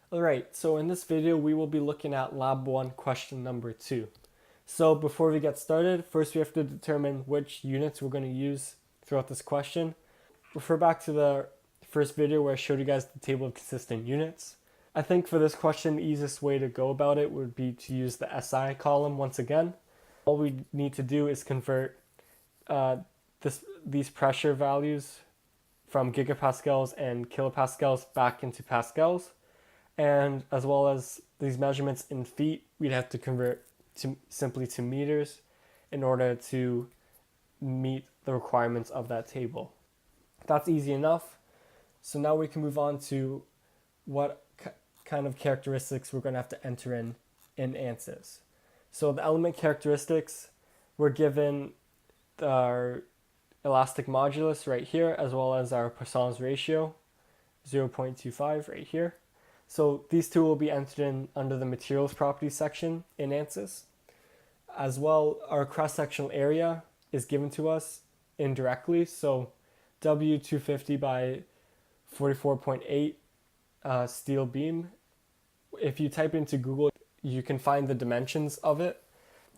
Alright, so in this video we will be looking at Lab 1 question number 2. So before we get started, first we have to determine which units we're going to use throughout this question. Refer back to the first video where I showed you guys the table of consistent units. I think for this question the easiest way to go about it would be to use the SI column once again. All we need to do is convert these pressure values from gigapascals and kilopascals back into pascals. And as well as these measurements in feet, we'd have to convert simply to meters in order to meet the requirements of that table. That's easy enough. So now we can move on to what kind of characteristics we're going to have to enter in ANSYS. So the element characteristics, we're given our elastic modulus right here, as well as our Poisson's ratio, 0.25 right here. So these two will be entered in under the materials properties section in ANSYS. As well, our cross-sectional area is given to us indirectly. So W250 by 44.8 steel beam. If you type into Google, you can find the dimensions of it.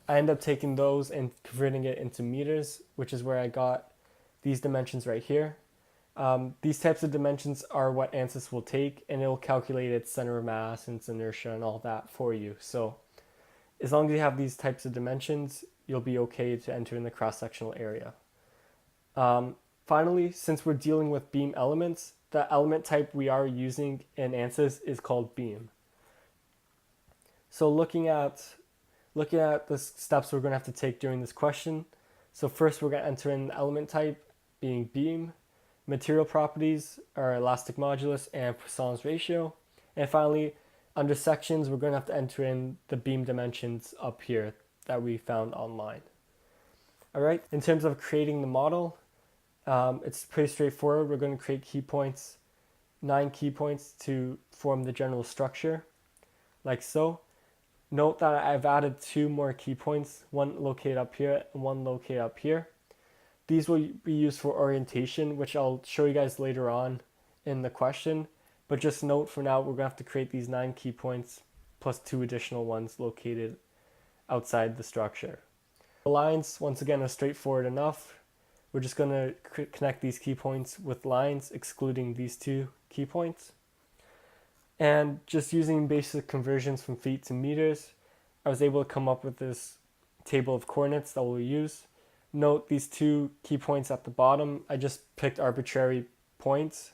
I end up taking those and converting it into meters, which is where I got these dimensions right here. These types of dimensions are what ANSYS will take, and it will calculate its center of mass and its inertia and all that for you. So as long as you have these types of dimensions, you'll be okay to enter in the cross-sectional area. Finally, since we're dealing with beam elements, the element type we are using in ANSYS is called beam. So looking at the steps we're going to have to take during this question. So first we're going to enter in the element type being beam. Material properties are elastic modulus and Poisson's ratio. And finally, under sections, we're going to have to enter in the beam dimensions up here that we found online. All right, in terms of creating the model, it's pretty straightforward. We're going to create key points, 9 key points to form the general structure, like so. Note that I've added 2 more key points, one located up here and one located up here. These will be used for orientation, which I'll show you guys later on in the question. But just note for now, we're going to have to create these 9 key points plus 2 additional ones located outside the structure. The lines, once again, are straightforward enough. We're just going to connect these key points with lines, excluding these 2 key points. And just using basic conversions from feet to meters, I was able to come up with this table of coordinates that we'll use. Note these 2 key points at the bottom. I just picked arbitrary points.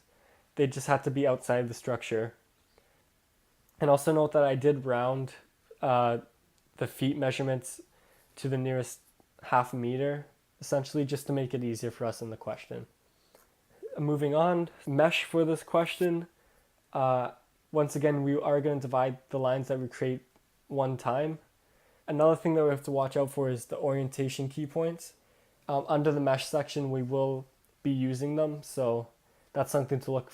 They just had to be outside the structure. And also note that I did round the feet measurements to the nearest half meter, essentially just to make it easier for us in the question. Moving on, mesh for this question. Once again, we are going to divide the lines that we create one time. Another thing that we have to watch out for is the orientation key points. Under the mesh section, we will be using them, so that's something to look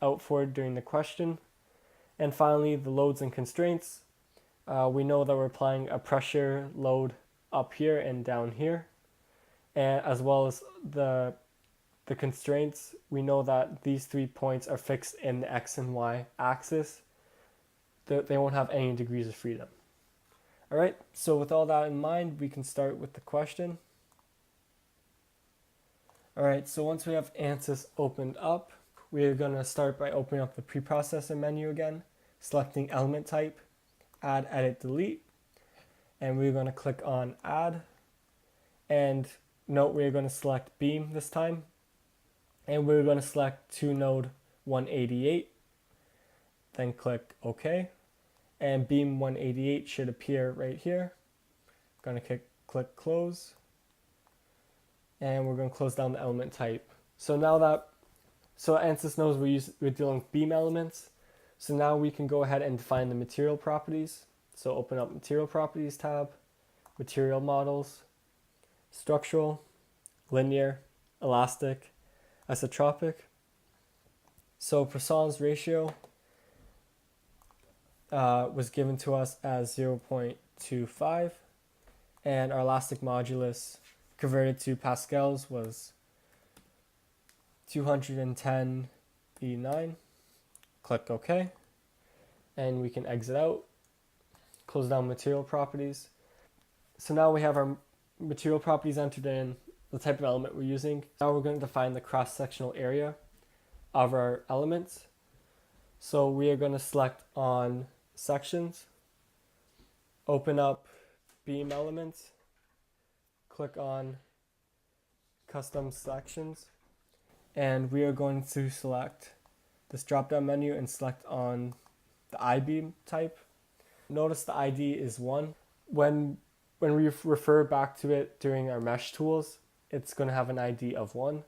out for during the question. And finally, the loads and constraints. We know that we're applying a pressure load up here and down here, and as well as the constraints. We know that these 3 points are fixed in the X and Y axis. They won't have any degrees of freedom. All right, so with all that in mind, we can start with the question. All right, so once we have ANSYS opened up, we're going to start by opening up the preprocessor menu again, selecting element type, add, edit, delete, and we're going to click on add. And note we're going to select beam this time, and we're going to select 2 node 188, then click OK. And beam 188 should appear right here. I'm going to click close. And we're going to close down the element type. So now ANSYS knows we're dealing with beam elements. So now we can go ahead and define the material properties. So open up Material Properties tab, Material Models, Structural, Linear, Elastic, Isotropic. So Poisson's ratio was given to us as 0.25, and our elastic modulus converted to pascals was 210 E9. Click OK. and we can exit out, close down material properties. So now we have our material properties entered in, the type of element we're using. Now we're going to define the cross-sectional area of our elements. So we are going to select on sections, open up beam elements, click on custom sections, and we are going to select this drop-down menu and select on the I-beam type. Notice the ID is 1. When we refer back to it during our mesh tools, it's going to have an ID of 1.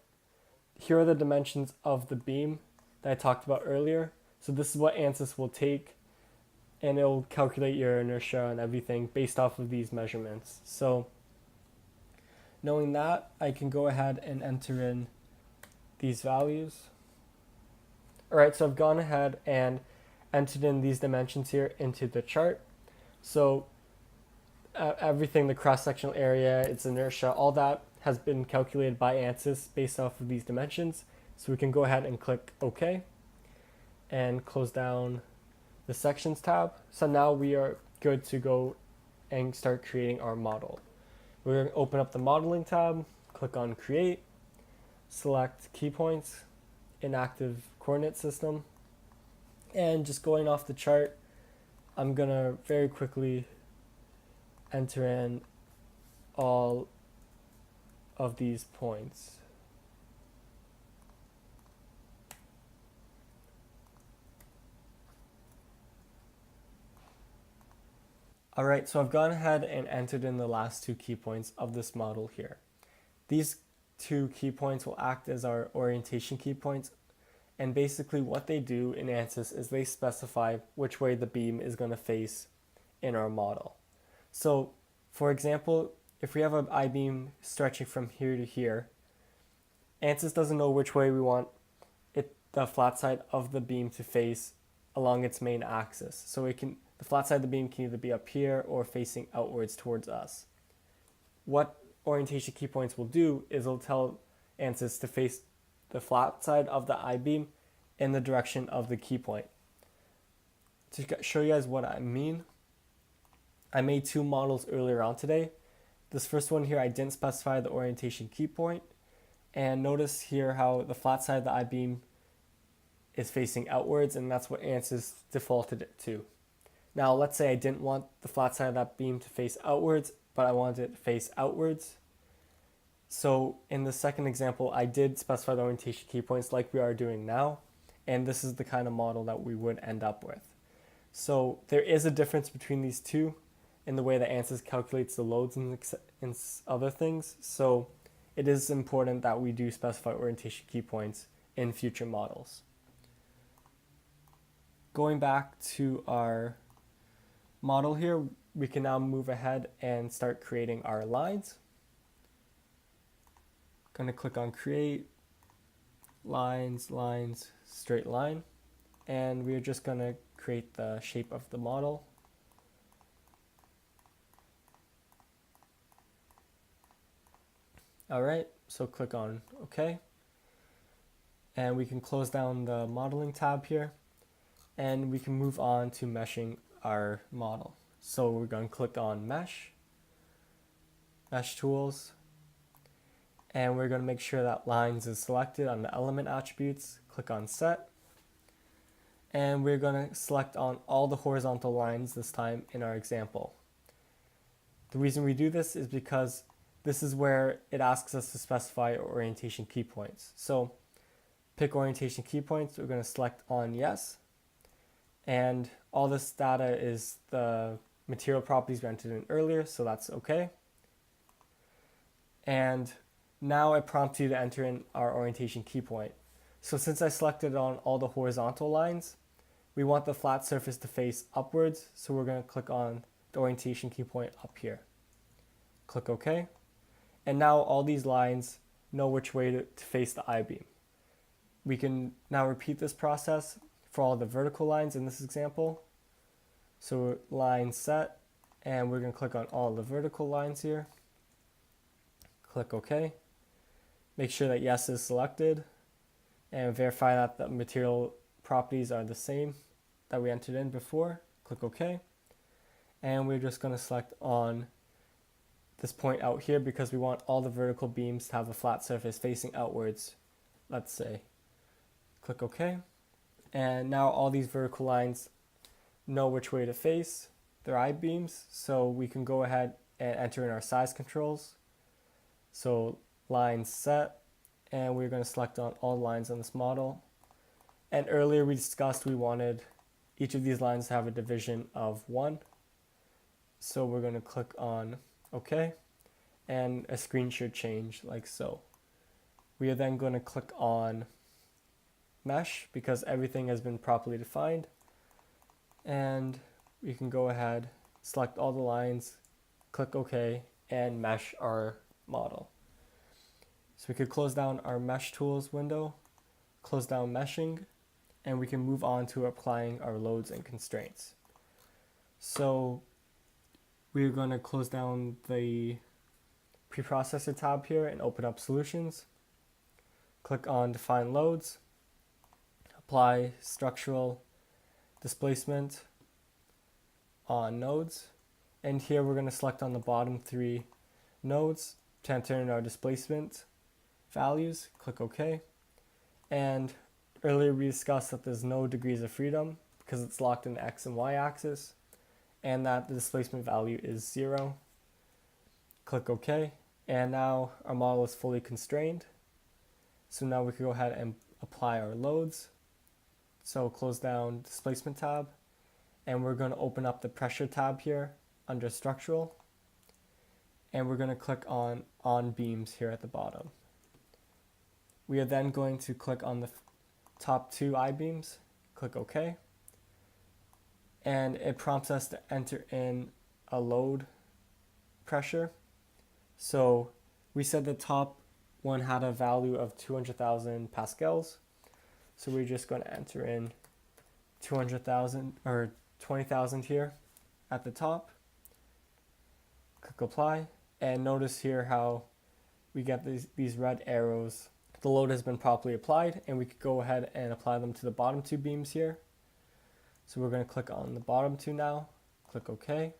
Here are the dimensions of the beam that I talked about earlier. So this is what ANSYS will take, and it will calculate your inertia and everything based off of these measurements. So knowing that, I can go ahead and enter in these values. Alright, so I've gone ahead and entered in these dimensions here into the chart. So everything, the cross-sectional area, its inertia, all that has been calculated by ANSYS based off of these dimensions. So we can go ahead and click OK and close down the sections tab. So now we are good to go and start creating our model. We're going to open up the modeling tab, click on create, select key points, inactive coordinate system, and just going off the chart, I'm going to very quickly enter in all of these points. Alright, so I've gone ahead and entered in the last 2 key points of this model here. These 2 key points will act as our orientation key points, and basically what they do in ANSYS is they specify which way the beam is going to face in our model. So for example, if we have an I-beam stretching from here to here, ANSYS doesn't know which way we want the flat side of the beam to face along its main axis. So the flat side of the beam can either be up here or facing outwards towards us. What orientation key points will do is it'll tell ANSYS to face the flat side of the I-beam in the direction of the key point. To show you guys what I mean, I made 2 models earlier on today. This first one here, I didn't specify the orientation key point, and notice here how the flat side of the I-beam is facing outwards, and that's what ANSYS defaulted it to. Now let's say I didn't want the flat side of that beam to face outwards, but I wanted it to face outwards. So in the second example, I did specify the orientation key points like we are doing now, and this is the kind of model that we would end up with. So there is a difference between these two in the way that ANSYS calculates the loads and other things. So it is important that we do specify orientation key points in future models. Going back to our model here, we can now move ahead and start creating our lines. Going to click on create, lines, straight line, and we're just going to create the shape of the model. Alright, so click on OK, and we can close down the modeling tab here, and we can move on to meshing our model. So we're going to click on mesh tools, and we're going to make sure that lines is selected on the element attributes. Click on set, and we're going to select on all the horizontal lines this time in our example. The reason we do this is because this is where it asks us to specify orientation key points. So pick orientation key points, we're going to select on yes, and all this data is the material properties we entered in earlier, so that's okay. And now I prompt you to enter in our orientation key point. So since I selected on all the horizontal lines, we want the flat surface to face upwards, so we're going to click on the orientation key point up here. Click OK. And now all these lines know which way to face the I-beam. We can now repeat this process for all the vertical lines in this example. So line set, and we're going to click on all the vertical lines here. Click OK. Make sure that yes is selected, and verify that the material properties are the same that we entered in before. Click OK. And we're just going to select on this point out here because we want all the vertical beams to have a flat surface facing outwards, let's say. Click OK. And now all these vertical lines know which way to face. They're I-beams, so we can go ahead and enter in our size controls. So lines set, and we're going to select on all lines on this model. And earlier we discussed we wanted each of these lines to have a division of 1. So we're going to click on OK, and a screen should change like so. We are then going to click on mesh because everything has been properly defined, and we can go ahead, select all the lines, click OK, and mesh our model. So we could close down our mesh tools window, close down meshing, and we can move on to applying our loads and constraints. So we're going to close down the preprocessor tab here and open up solutions. Click on define loads, apply structural displacement on nodes, and here we're going to select on the bottom 3 nodes to enter in our displacement values. Click OK. And earlier we discussed that there's no degrees of freedom because it's locked in the X and Y axis, and that the displacement value is 0. Click OK. And now our model is fully constrained. So now we can go ahead and apply our loads. So close down displacement tab, and we're going to open up the pressure tab here under structural, and we're going to click on beams here at the bottom. We are then going to click on the top 2 I-beams, click OK, and it prompts us to enter in a load pressure. So we said the top one had a value of 200,000 pascals, so we're just going to enter in 200,000 or 20,000 here at the top. Click apply, and notice here how we get these red arrows. The load has been properly applied, and we could go ahead and apply them to the bottom 2 beams here. So we're going to click on the bottom 2 now, click OK,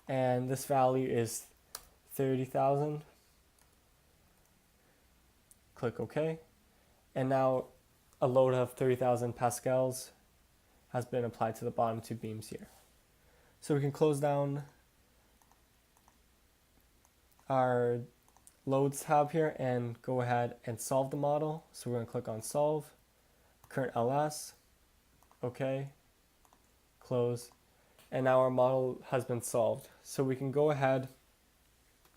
and this value is 30,000. Click OK, and now a load of 30,000 pascals has been applied to the bottom 2 beams here. So we can close down our loads tab here and go ahead and solve the model. So we're going to click on solve, current LS, OK, close, and now our model has been solved. So we can go ahead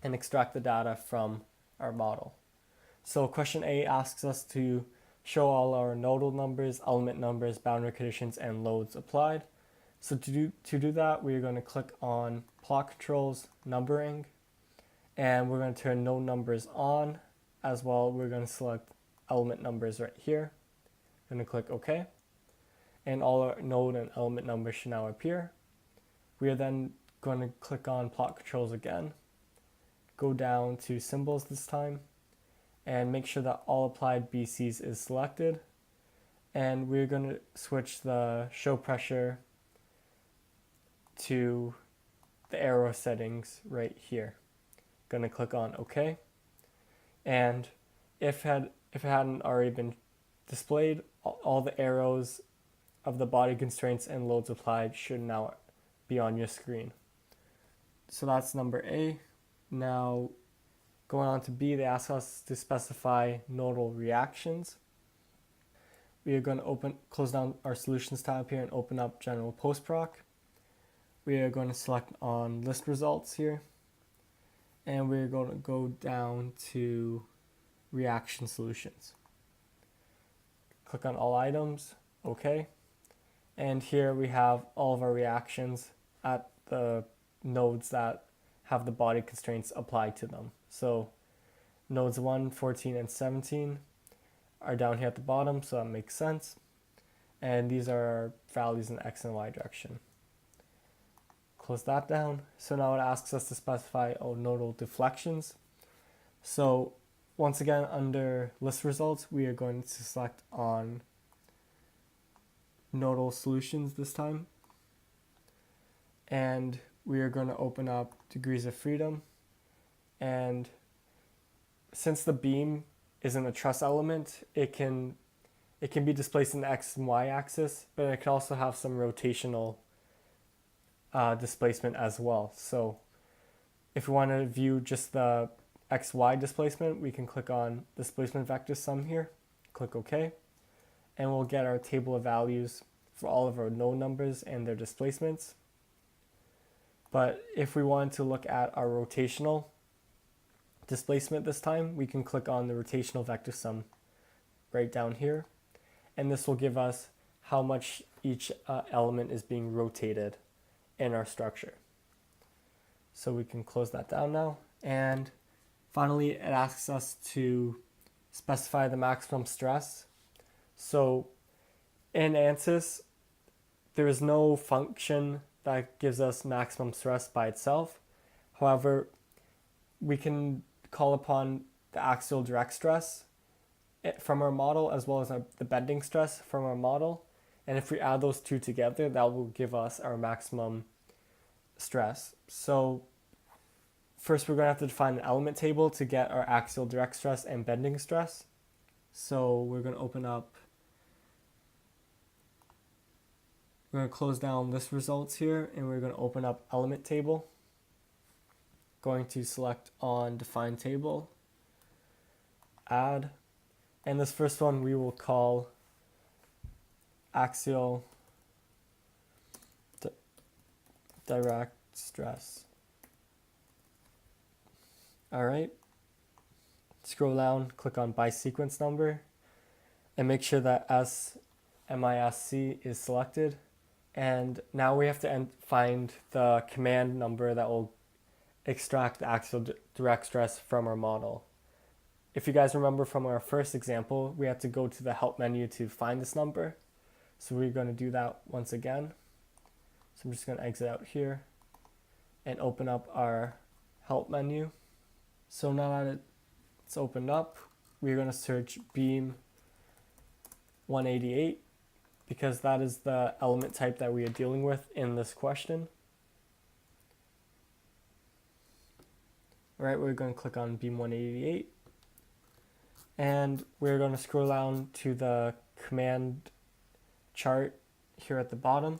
and extract the data from our model. So question A asks us to show all our nodal numbers, element numbers, boundary conditions, and loads applied. So to do that, we're going to click on plot controls, numbering, and we're going to turn node numbers on as well. We're going to select element numbers right here. I'm going to click OK, and all our node and element numbers should now appear. We are then going to click on plot controls again, go down to symbols this time, and make sure that all applied BCs is selected. And we're going to switch the show pressure to the arrow settings right here. Going to click on OK. And if it hadn't already been displayed, all the arrows of the body constraints and loads applied should now be on your screen. So that's number A. Now going on to B, they ask us to specify nodal reactions. We are going to close down our solutions tab here and open up general postproc. We are going to select on list results here, and we're going to go down to reaction solutions. Click on all items, OK. And here we have all of our reactions at the nodes that have the body constraints applied to them. So nodes 1, 14, and 17 are down here at the bottom, so that makes sense. And these are our values in the X and Y direction. Close that down. So now it asks us to specify nodal deflections. So once again, under list results, we are going to select on nodal solutions this time. And we are going to open up degrees of freedom. And since the beam isn't a truss element, it can be displaced in the x and y axis, but it can also have some rotational displacement as well. So if we want to view just the xy displacement, we can click on displacement vector sum here, click OK, and we'll get our table of values for all of our node numbers and their displacements. But if we want to look at our rotational displacement this time, we can click on the rotational vector sum right down here, and this will give us how much each element is being rotated in our structure. So we can close that down now. And finally, it asks us to specify the maximum stress. So in ANSYS, there is no function that gives us maximum stress by itself. However, we can call upon the axial direct stress from our model as well as the bending stress from our model. And if we add those two together, that will give us our maximum stress. So first we're going to have to define an element table to get our axial direct stress and bending stress. So we're going to close down list results here, and we're going to open up element table. Going to select on define table, add, and this first one we will call axial direct stress. Alright, scroll down, click on by sequence number, and make sure that SMISC is selected. And now we have to find the command number that will extract the axial direct stress from our model. If you guys remember from our first example, we had to go to the help menu to find this number. So we're going to do that once again. So I'm just going to exit out here and open up our help menu. So now that it's opened up, we're going to search beam 188 because that is the element type that we are dealing with in this question. All right, we're going to click on beam 188, and we're going to scroll down to the command chart here at the bottom.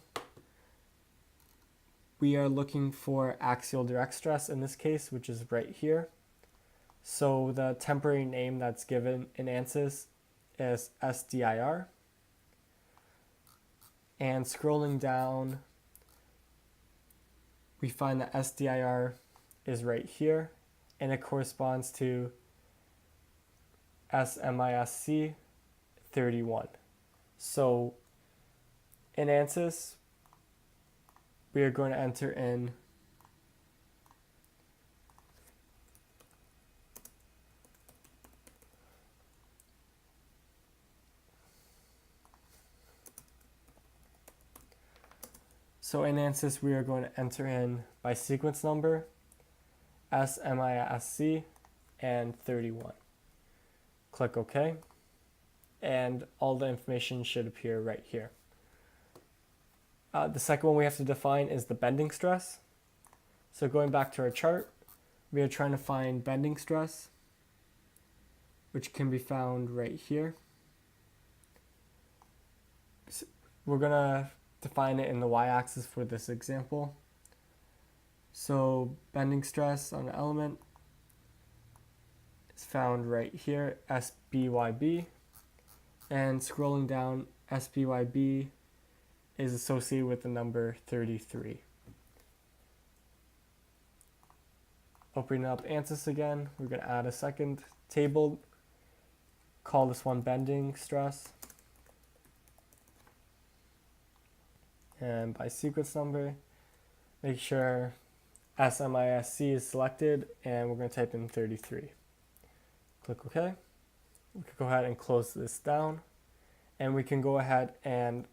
We are looking for axial direct stress in this case, which is right here. So the temporary name that's given in ANSYS is SDIR. And scrolling down, we find that SDIR is right here, and it corresponds to SMISC 31. So in ANSYS, we are going to enter in we are going to enter in by sequence number, SMISC, and 31. Click OK, and all the information should appear right here. The second one we have to define is the bending stress. So going back to our chart, we are trying to find bending stress, which can be found right here. So we're going to define it in the y-axis for this example. So bending stress on an element is found right here, SBYB, and scrolling down, SBYB is associated with the number 33. Opening up ANSYS again, we're going to add a second table, call this one bending stress, and by sequence number, make sure SMISC is selected, and we're going to type in 33. Click OK. We can go ahead and close this down, and we can go ahead and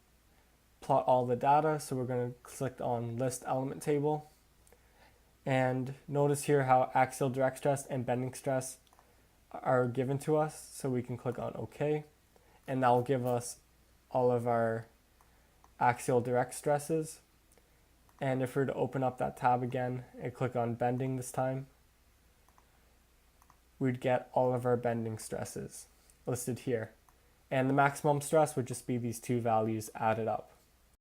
plot all the data. So we're going to click on list element table, and notice here how axial direct stress and bending stress are given to us. So we can click on OK, and that will give us all of our axial direct stresses. And if we were to open up that tab again and click on bending this time, we'd get all of our bending stresses listed here. And the maximum stress would just be these two values added up.